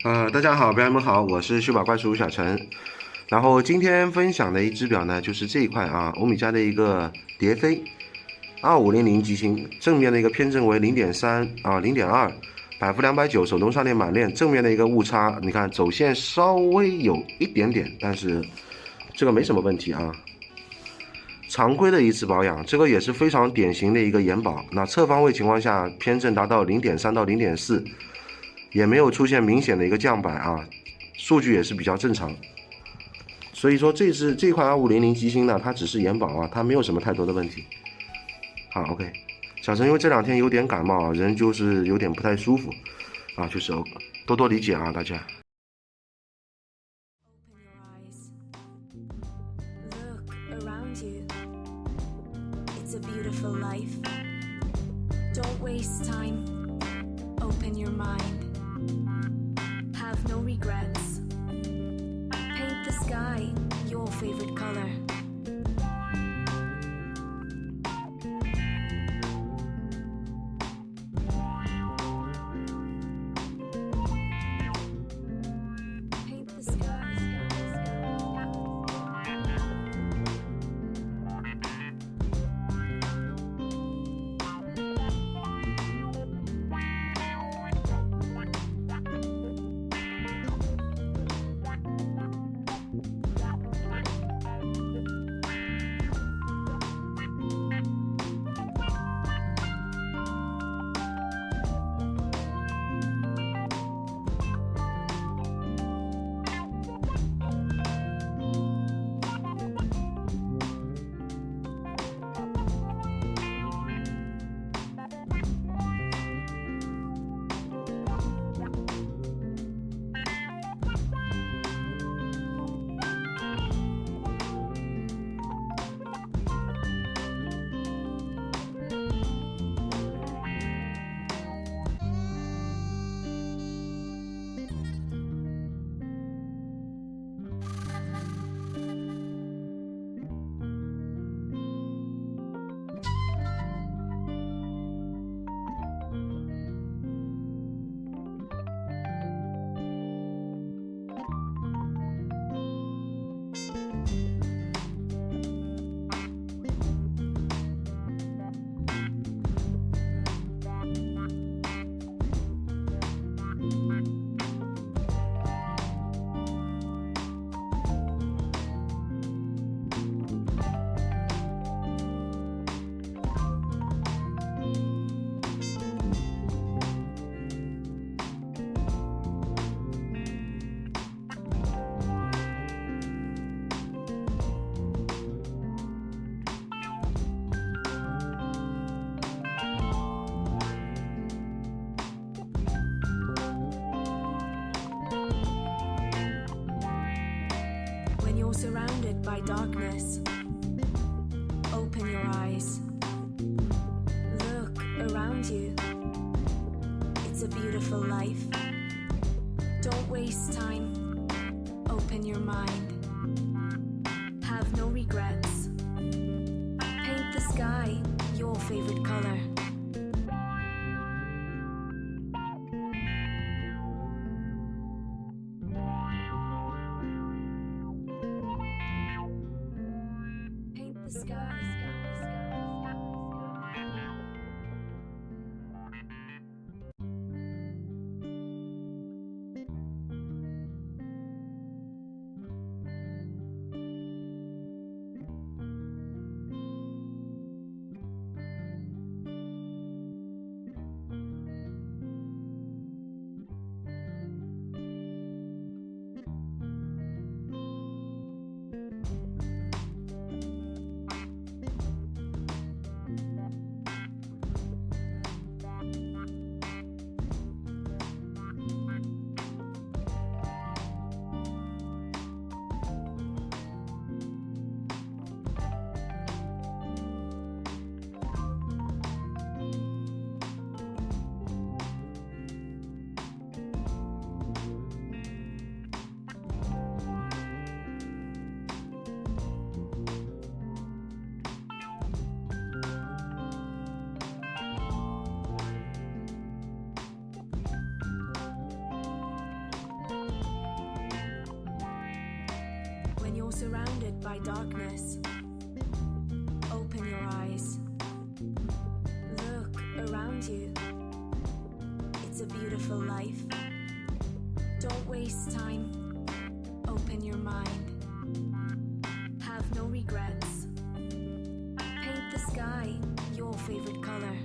大家好，表友们好，我是数码怪叔小陈。然后今天分享的一只表呢，就是这一块啊，欧米茄的一个蝶飞2500机芯，正面的一个偏振为0.3啊0.2，百伏290，手动上链满链，正面的一个误差，你看走线稍微有一点点，但是这个没什么问题啊。常规的一次保养，这个也是非常典型的一个延保。那侧方位情况下偏振达到0.3到0.4，也没有出现明显的一个降摆啊，数据也是比较正常。所以说这块2500机芯呢，它只是延保啊，它没有什么太多的问题。好 ，OK， 小陈因为这2天有点感冒，人就是有点不太舒服啊，就是多多理解啊，大家。It's a beautiful life. Don't waste time. Open your mind. Have no regrets. Paint the sky your favorite color. Paint the sky. When you're surrounded by darkness, open your eyes. Look around you. It's a beautiful life. Don't waste time. Open your mind. Have no regrets. Paint the sky your favorite color. Paint the sky. surrounded by darkness, open your eyes. Look around you. It's a beautiful life. Don't waste time. Open your mind. Have no regrets. Paint the sky your favorite color.